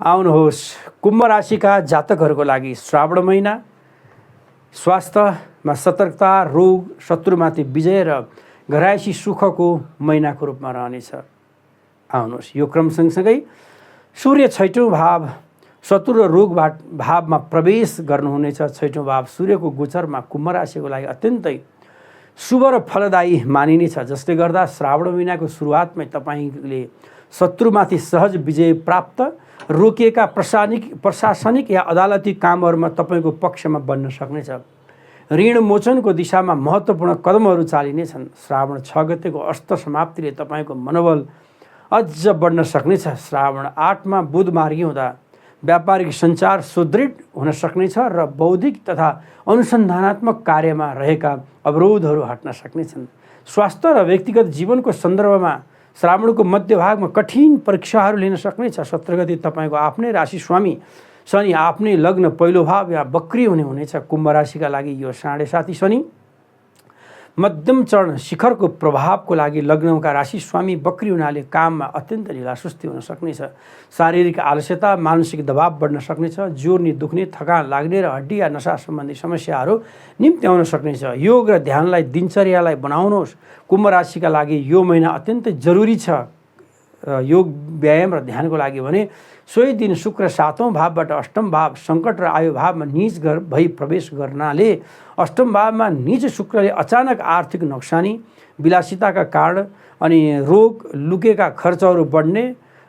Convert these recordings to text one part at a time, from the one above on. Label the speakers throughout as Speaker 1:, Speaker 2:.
Speaker 1: आउनुहोस् कुम्भ राशिका जातकहरूको लागि श्रावण महिना स्वास्थ्यमा सतर्कता, रोग, शत्रुमाथि विजय र घरायसी सुखको महिनाको रूपमा रहनेछ। आउनुहोस् यो क्रम सँगसँगै सूर्य 6औं भाव शत्रु र रोग भावमा प्रवेश गर्नुहुनेछ। 6औं भाव सूर्यको गोचरमा कुम्भ राशिको लागि अत्यन्तै शुभ र फलदायी मानिनेछ, जसले गर्दा श्रावण महिनाको सुरुवातमै तपाईँले शत्रुमाथि सहज विजय प्राप्त, रोकिएका प्रशासनिक या अदालती कामहरूमा तपाईँको पक्षमा बन्न सक्नेछ। ऋण मोचनको दिशामा महत्त्वपूर्ण कदमहरू चालिनेछन्। श्रावण 6 गतेको अस्त समाप्तिले तपाईँको मनोबल अझ बढ्न सक्नेछ। श्रावण 8मा बुध मार्गी हुँदा व्यापारिक सञ्चार सुदृढ हुन सक्नेछ र बौद्धिक तथा अनुसन्धानात्मक कार्यमा रहेका अवरोधहरू हट्न सक्नेछन्। स्वास्थ्य र व्यक्तिगत जीवनको सन्दर्भमा श्रावणको मध्यभागमा कठिन परीक्षाहरू लिन सक्नेछ। 17 गते तपाईँको आफ्नै राशि स्वामी शनि आफ्नै लग्न पहिलो भाव या वक्री हुनेछ। कुम्भ राशिका लागि यो साढे साथी शनि मध्यम चरण शिखरको प्रभावको लागि लग्नका राशि स्वामी वक्री हुनाले काममा अत्यन्त ढिलासुस्ती हुन सक्नेछ। शारीरिक आलस्यता, मानसिक दबाव बढ्न सक्नेछ। जोर्नी दुख्ने, थकान लाग्ने र हड्डी या नसा सम्बन्धी समस्याहरू निम्त्याउन सक्नेछ। योग र ध्यानलाई दिनचर्यालाई बनाउनुहोस्। कुम्भ राशिका लागि यो महिना अत्यन्तै जरुरी छ योग, व्यायाम र ध्यानको लागि भने सोही दिन शुक्र 7औं भावबाट 8म भाव सङ्कट र आयु भावमा नीच भई प्रवेश गर्नाले 8म भावमा नीच शुक्रले अचानक आर्थिक नोक्सानी, विलासिताका कारण अनि रोग, लुकेका खर्चहरू बढ्ने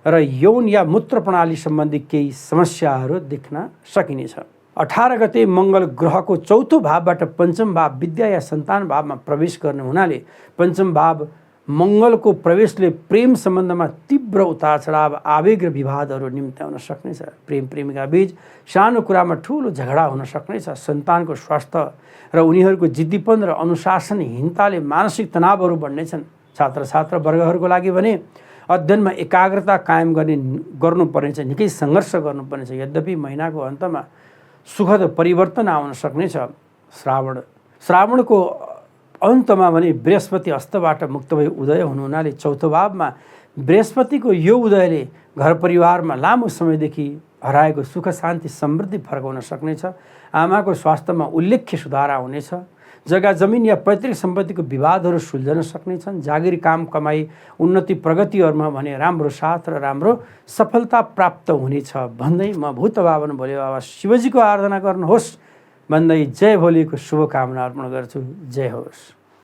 Speaker 1: र यौन या मूत्र प्रणाली सम्बन्धी केही समस्याहरू देख्न सकिनेछ। 18 गते मङ्गल ग्रहको 4औं भावबाट 5म भाव विद्या या सन्तान भावमा प्रवेश गर्ने हुनाले 5म भाव मङ्गलको प्रवेशले प्रेम सम्बन्धमा तीव्र उतार चढाव, आवेग र विवादहरू निम्त्याउन सक्नेछ। प्रेम प्रेमिका बीच सानो कुरामा ठुलो झगडा हुन सक्नेछ। सन्तानको स्वास्थ्य र उनीहरूको जिद्दीपन र अनुशासनहीनताले मानसिक तनावहरू बढ्नेछन्। छात्र वर्गहरूको लागि भने अध्ययनमा एकाग्रता कायम गर्नुपर्नेछ, निकै सङ्घर्ष गर्नुपर्नेछ। यद्यपि महिनाको अन्तमा सुखद परिवर्तन आउन सक्नेछ। श्रावणको अन्तमा भने बृहस्पति अस्तबाट मुक्त भई उदय हुनु हुनाले 4औं भावमा बृहस्पतिको यो उदयले घर परिवारमा लामो समयदेखि हराएको सुख शान्ति समृद्धि फर्काउन सक्नेछ। आमाको स्वास्थ्यमा उल्लेख्य सुधार आउनेछ। जग्गा जमिन या पैतृक सम्पत्तिको विवादहरू सुल्झन सक्नेछन्। जागिरी काम कमाई उन्नति प्रगतिहरूमा भने राम्रो साथ र राम्रो सफलता प्राप्त हुनेछ भन्दै म भूत बाबन भोले बाबा शिवजीको आराधना गर्नुहोस् भन्दै जय भोलेको शुभकामना अर्पण गर्छु। जय होस्।